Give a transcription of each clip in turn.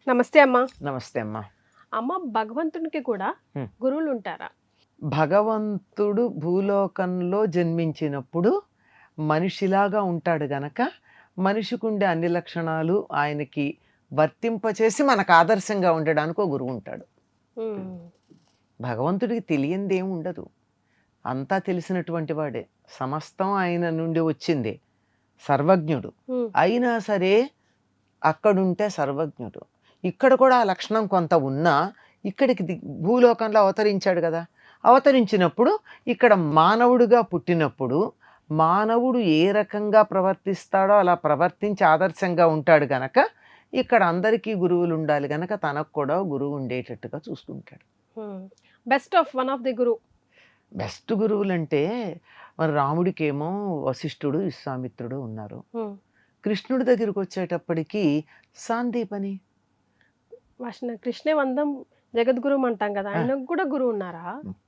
నమస్తే అమ్మా. నమస్తే అమ్మా. అమ్మ, భగవంతునికి కూడా గురువులు ఉంటారా? భగవంతుడు భూలోకంలో జన్మించినప్పుడు మనిషిలాగా ఉంటాడు గనక మనిషికుండే అన్ని లక్షణాలు ఆయనకి వర్తింపచేసి మనకు ఆదర్శంగా ఉండడానికి ఒక గురువు ఉంటాడు. భగవంతుడికి తెలియంది ఏమి ఉండదు, అంతా తెలిసినటువంటి వాడే, సమస్తం ఆయన నుండి వచ్చింది, సర్వజ్ఞుడు. అయినా సరే అక్కడుంటే సర్వజ్ఞుడు, ఇక్కడ కూడా ఆ లక్షణం కొంత ఉన్నా ఇక్కడికి భూలోకంలో అవతరించాడు కదా. అవతరించినప్పుడు ఇక్కడ మానవుడిగా పుట్టినప్పుడు మానవుడు ఏ రకంగా ప్రవర్తిస్తాడో అలా ప్రవర్తించి ఆదర్శంగా ఉంటాడు గనక ఇక్కడ అందరికీ గురువులు ఉండాలి గనక తనకు కూడా గురువు ఉండేటట్టుగా చూసుకుంటాడు. Best of one of the Guru. Best గురువులు అంటే మన రాముడికేమో వశిష్ఠుడు విశ్వామిత్రుడు ఉన్నారు. కృష్ణుడి దగ్గరికి వచ్చేటప్పటికి సాందీపని, కృష్ణే వందం జగద్గురు అంటాం కదా, ఆయనకు కూడా గురువు ఉన్నారా?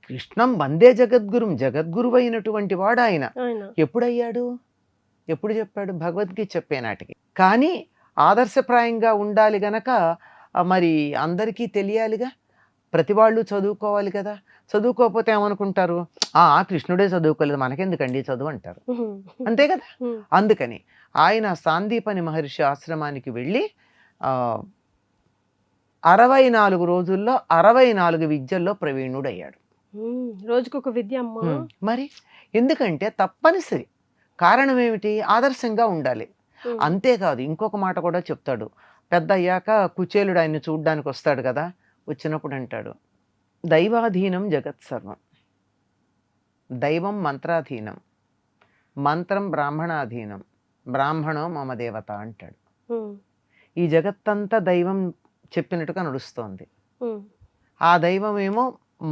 కృష్ణం వందే జగద్గురు, జగద్గురువు అయినటువంటి వాడు ఆయన. ఎప్పుడయ్యాడు, ఎప్పుడు చెప్పాడు? భగవద్గీత చెప్పే నాటికి. కానీ ఆదర్శప్రాయంగా ఉండాలి గనక మరి అందరికీ తెలియాలిగా, ప్రతి వాళ్ళు చదువుకోవాలి కదా. చదువుకోకపోతే ఏమనుకుంటారు, కృష్ణుడే చదువుకోలేదు మనకెందుకండి చదువు అంటారు, అంతే కదా. అందుకని ఆయన సాందీపని మహర్షి ఆశ్రమానికి వెళ్ళి 64 రోజుల్లో 64 విద్యల్లో ప్రవీణుడయ్యాడు. రోజుకొక విద్య. మరి ఎందుకంటే తప్పనిసరి. కారణం ఏమిటి? ఆదర్శంగా ఉండాలి. అంతేకాదు ఇంకొక మాట కూడా చెప్తాడు. పెద్ద అయ్యాక కుచేలుడు ఆయన్ని చూడ్డానికి వస్తాడు కదా. వచ్చినప్పుడు అంటాడు, దైవాధీనం జగత్ సర్వం, దైవం మంత్రాధీనం, మంత్రం బ్రాహ్మణాధీనం, బ్రాహ్మణో మమ దేవత అంటాడు. ఈ జగత్తంతా దైవం చెప్పినట్టుగా నడుస్తోంది. ఆ దైవం ఏమో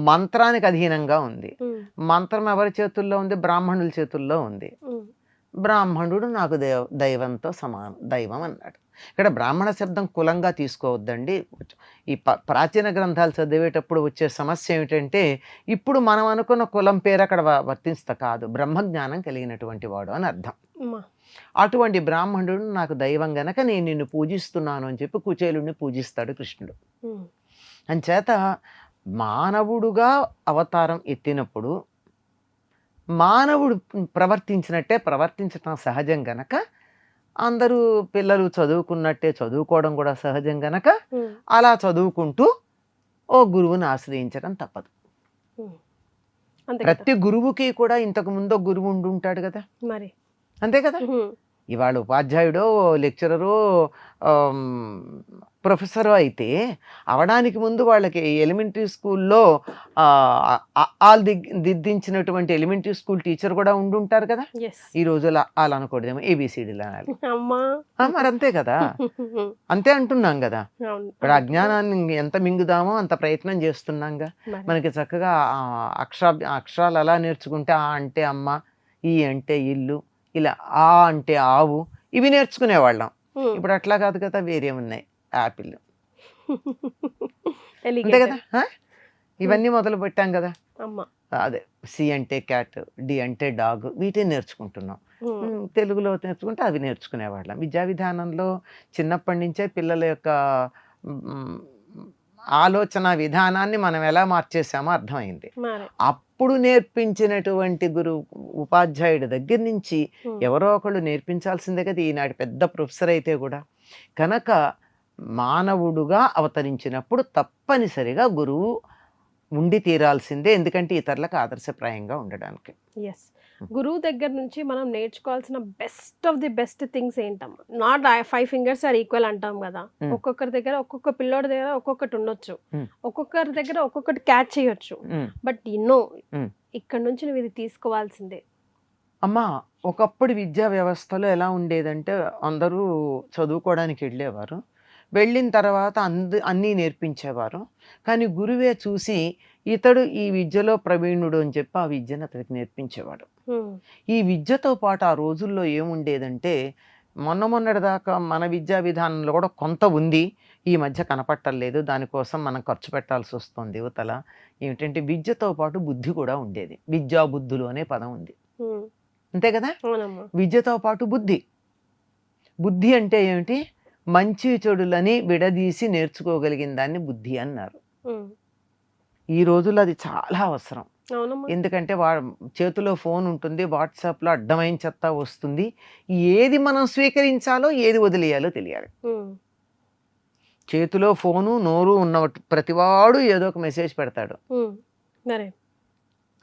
మంత్రానికి అధీనంగా ఉంది. మంత్రం ఎవరి చేతుల్లో ఉంది? బ్రాహ్మణుల చేతుల్లో ఉంది. బ్రాహ్మణుడు నాకు దైవంతో సమానం, దైవం అన్నాడు. ఇక్కడ బ్రాహ్మణ శబ్దం కులంగా తీసుకోవద్దండి. ఈ ప్రాచీన గ్రంథాలు చదివేటప్పుడు వచ్చే సమస్య ఏమిటంటే ఇప్పుడు మనం అనుకున్న కులం పేరు అక్కడ వర్తిస్తా కాదు, బ్రహ్మజ్ఞానం కలిగినటువంటి వాడు అని అర్థం. అటువంటి బ్రాహ్మణుడు నాకు దైవం గనక నేను నిన్ను పూజిస్తున్నాను అని చెప్పి కుచేలుడిని పూజిస్తాడు కృష్ణుడు. అంచేత మానవుడుగా అవతారం ఎత్తినప్పుడు మానవుడు ప్రవర్తించినట్టే ప్రవర్తించటం సహజం గనక, అందరూ పిల్లలు చదువుకున్నట్టే చదువుకోవడం కూడా సహజం గనక అలా చదువుకుంటూ ఓ గురువుని ఆశ్రయించడం తప్పదు. ప్రతి గురువుకి కూడా ఇంతకు ముందు గురువు ఉండుంటాడు కదా, మరి అంతే కదా. ఇవాళ ఉపాధ్యాయుడో లెక్చరరో ప్రొఫెసరో అయితే అవడానికి ముందు వాళ్ళకి ఎలిమెంటరీ స్కూల్లో దిద్దించినటువంటి ఎలిమెంటరీ స్కూల్ టీచర్ కూడా ఉండుంటారు కదా. ఈ రోజుల్లో వాళ్ళు అనకూడదేమో, ఏబిసిడీలు అనాలి. మరి అంతే కదా, అంతే అంటున్నాం కదా. ఇప్పుడు అజ్ఞానాన్ని ఎంత మింగుదామో అంత ప్రయత్నం చేస్తున్నాంగా. మనకి చక్కగా అక్షరాలు అలా నేర్చుకుంటే ఆ అంటే అమ్మ, ఈ అంటే ఇల్లు, ఇలా ఆ అంటే ఆవు, ఇవి నేర్చుకునేవాళ్ళం. ఇప్పుడు అట్లా కాదు కదా, వేరే ఉన్నాయి, యాపిల్, అంతే కదా. ఇవన్నీ మొదలు పెట్టాం కదా. అదే సి అంటే క్యాట్, డి అంటే డాగ్, వీటిని నేర్చుకుంటున్నాం. తెలుగులో నేర్చుకుంటే అవి నేర్చుకునేవాళ్ళం. విద్యా విధానంలో చిన్నప్పటి నుంచే పిల్లల యొక్క ఆలోచన విధానాన్ని మనం ఎలా మార్చేసామో అర్థమైంది. అప్పుడు నేర్పించినటువంటి ఉపాధ్యాయుడి దగ్గర నుంచి ఎవరో ఒకళ్ళు నేర్పించాల్సిందే కదా, ఈనాటి పెద్ద ప్రొఫెసర్ అయితే కూడా. కనుక మానవుడుగా అవతరించినప్పుడు తప్పనిసరిగా గురువు ఉండి తీరాల్సిందే, ఎందుకంటే ఇతరులకు ఆదర్శప్రాయంగా ఉండడానికి. గురువు దగ్గర నుంచి మనం నేర్చుకోవాల్సిన best of the best things ఏంటమ్మా? నాట్ 5 fingers ఆర్ ఈక్వల్ అంటాం కదా. ఒక్కొక్కరి దగ్గర, ఒక్కొక్క పిల్లోడి దగ్గర ఒక్కొక్కటి ఉండొచ్చు, ఒక్కొక్కరి దగ్గర ఒక్కొక్కటి క్యాచ్ చేయొచ్చు. బట్ ఇక్కడ నుంచి నువ్వు ఇది తీసుకోవాల్సిందే. అమ్మా, ఒకప్పుడు విద్యా వ్యవస్థలో ఎలా ఉండేదంటే అందరూ చదువుకోవడానికి వెళ్ళేవారు, వెళ్ళిన తర్వాత అన్నీ నేర్పించేవారు. కానీ గురువే చూసి ఇతడు ఈ విద్యలో ప్రవీణుడు అని చెప్పి ఆ విద్యను అతడికి నేర్పించేవాడు. ఈ విద్యతో పాటు ఆ రోజుల్లో ఏముండేదంటే, మొన్నటిదాకా మన విద్యా విధానంలో కూడా కొంత ఉంది, ఈ మధ్య కనపట్టలేదు, దానికోసం మనం ఖర్చు పెట్టాల్సి వస్తుంది యువతల. ఏమిటంటే విద్యతో పాటు బుద్ధి కూడా ఉండేది. విద్యా బుద్ధులు అనే పదం ఉంది, అంతే కదా. విద్యతో పాటు బుద్ధి. బుద్ధి అంటే ఏమిటి? మంచి చెడులని విడదీసి నేర్చుకోగలిగిన దాన్ని బుద్ధి అన్నారు. ఉమ్. ఈ రోజుల్లో అది చాలా అవసరం. అవునమ్మా. ఎందుకంటే చేతిలో ఫోన్ ఉంటుంది, వాట్సాప్లో అడ్డమైన చెత్త వస్తుంది. ఏది మనం స్వీకరించాలో ఏది వదిలేయాలో తెలియాలి. ఉమ్. చేతిలో ఫోను నోరు ఉన్న ప్రతివాడు ఏదో ఒక మెసేజ్ పెడతాడు. ఉమ్. మరే.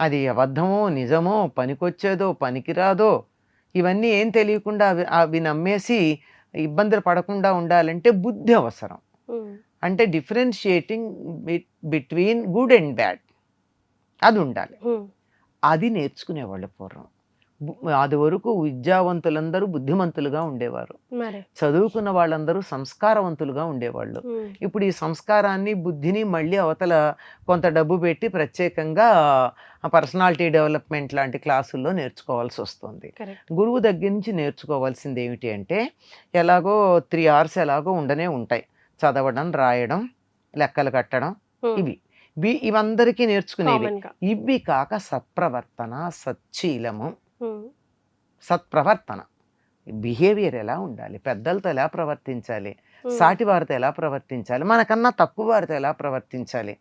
అది అబద్ధమో నిజమో పనికొచ్చేదో పనికిరాదో ఇవన్నీ ఏం తెలియకుండా అవి నమ్మేసి ఇబ్బందులు పడకుండా ఉండాలంటే బుద్ధి అవసరం. ఉమ్. అంటే differentiating between good and bad అది ఉండాలి. ఉమ్. అది నేర్చుకునేవాళ్ళు పూర్వం. అది వరకు విద్యావంతులందరూ బుద్ధిమంతులుగా ఉండేవారు, మరే. చదువుకున్న వాళ్ళందరూ సంస్కారవంతులుగా ఉండేవాళ్ళు. ఉమ్. ఇప్పుడు ఈ సంస్కారాన్ని బుద్ధిని మళ్ళీ అవతల కొంత డబ్బు పెట్టి ప్రత్యేకంగా పర్సనాలిటీ డెవలప్మెంట్ లాంటి క్లాసుల్లో నేర్చుకోవాల్సి వస్తుంది. కరెక్ట్. గురువు దగ్గర నుంచి నేర్చుకోవాల్సింది ఏమిటి అంటే, ఎలాగో 3 hours ఎలాగో ఉండనే ఉంటాయి, చదవడం, రాయడం, లెక్కలు కట్టడం, ఉమ్. ఇవందరికీ నేర్చుకునేవి. కామన్ గా. ఇవి కాక సత్ప్రవర్తన, సచ్చీలము, ఉమ్. సత్ప్రవర్తన, బిహేవియర్ ఎలా ఉండాలి, పెద్దలతో ఎలా ప్రవర్తించాలి, ఉమ్. సాటి వారితో ఎలా ప్రవర్తించాలి, మనకన్నా తక్కువ వారితో ఎలా ప్రవర్తించాలి,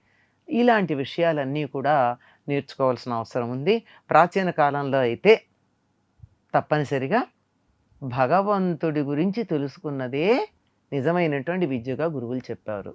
ఇలాంటి విషయాలన్నీ కూడా నేర్చుకోవాల్సిన అవసరం ఉంది. ప్రాచీన కాలంలో అయితే తప్పనిసరిగా భగవంతుడి గురించి తెలుసుకున్నదే నిజమైనటువంటి విద్యగా గురువులు చెప్పారు.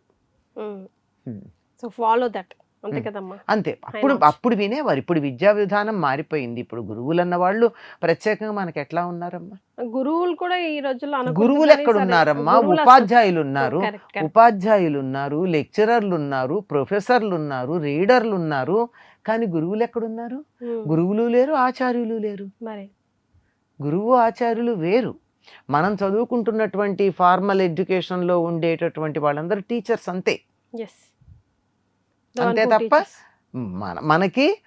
So follow that. అంతే ఉమ్. కదమ్మా. అంతే. Not. అప్పుడు వినేవారు. ఇప్పుడు విద్యా విధానం మారిపోయింది. ఇప్పుడు గురువులు అన్న వాళ్ళు ప్రత్యేకంగా మనకి ఎట్లా ఉన్నారమ్మా? గురువులు కూడా ఈ రోజుల్లో అనుకుంటున్నారు గురువులు కానీ ఎక్కడ సరే, ఉన్నారమ్మా? గురువులు అసలు- ఉపాధ్యాయులు ఉన్నారు, కరెక్ట్, కరెక్ట్. ఉపాధ్యాయులు ఉన్నారు, లెక్చరర్లు ఉన్నారు, ప్రొఫెసర్లు ఉన్నారు, రీడర్లు ఉన్నారు. కానీ గురువులు ఎక్కడున్నారు? ఉమ్. గురువులు లేరు, ఆచార్యులు లేరు. మరి. గురువు ఆచార్యులు వేరు. మనం చదువుకుంటున్నటువంటి ఫార్మల్ ఎడ్యుకేషన్లో ఉండేటటువంటి వాళ్ళందరూ టీచర్స్ అంతే. ఎస్. అంతే తప్ప మనకి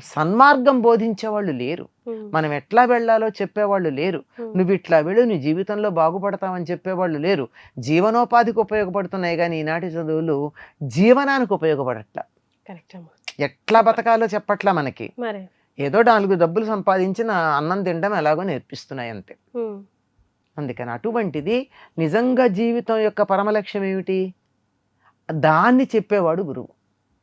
సన్మార్గం బోధించేవాళ్ళు లేరు. మనం ఎట్లా వెళ్ళాలో చెప్పేవాళ్ళు లేరు. నువ్వు ఇట్లా వెళ్ళు, నీ జీవితంలో బాగుపడతావని చెప్పేవాళ్ళు లేరు. జీవనోపాధికి ఉపయోగపడుతున్నాయి కానీ ఈనాటి చదువులు జీవనానికి ఉపయోగపడట్లా. కరెక్ట్ అమ్మా. ఎట్లా బతకాలో చెప్పట్లా మనకి. మరి. ఏదో 4 డబ్బులు సంపాదించిన అన్నం తినడం ఎలాగో నేర్పిస్తున్నాయి అంతే. ఉమ్. అందుకని అటువంటిది నిజంగా జీవితం యొక్క పరమలక్ష్యం ఏమిటి, దాన్ని చెప్పేవాడు గురువు.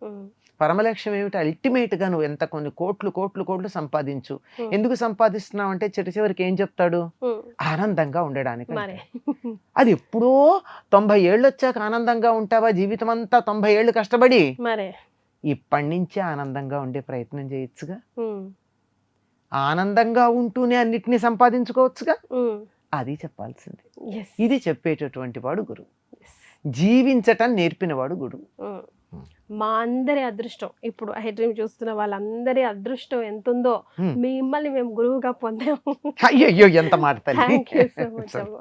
ఉమ్. పరమలక్ష్యం ఏమిటి? అల్టిమేట్గా నువ్వు ఎంత కొన్ని కోట్లు కోట్లు కోట్లు సంపాదించు. ఎందుకు సంపాదిస్తున్నావు అంటే చివరికి ఏం చెప్తాడు? ఉమ్. ఆనందంగా ఉండడానికి. మరి. అది ఎప్పుడో 90 ఏళ్ళు వచ్చాక ఆనందంగా ఉంటావా? జీవితం అంతా 90 ఏళ్ళు కష్టపడి మరి. ఇప్పటి నుంచే ఆనందంగా ఉండే ప్రయత్నం చేయొచ్చుగా. ఉమ్. ఆనందంగా ఉంటూనే అన్నిటినీ సంపాదించుకోవచ్చుగా. ఉమ్. అది చెప్పాల్సింది. ఎస్. ఇది చెప్పేటటువంటి వాడు గురువు. ఎస్. జీవించటం నేర్పినవాడు గురువు. ఉమ్. మా అందరి అదృష్టం, ఇప్పుడు ఐ డ్రీమ్ చూస్తున్న వాళ్ళందరి అదృష్టం ఎంత ఉందో ఉమ్. మిమ్మల్ని మేము గురువుగా పొందాము. అయ్యో ఎంత మాట థ్యాంక్ యూ సో తల్లి. మచ్ అమ్మ.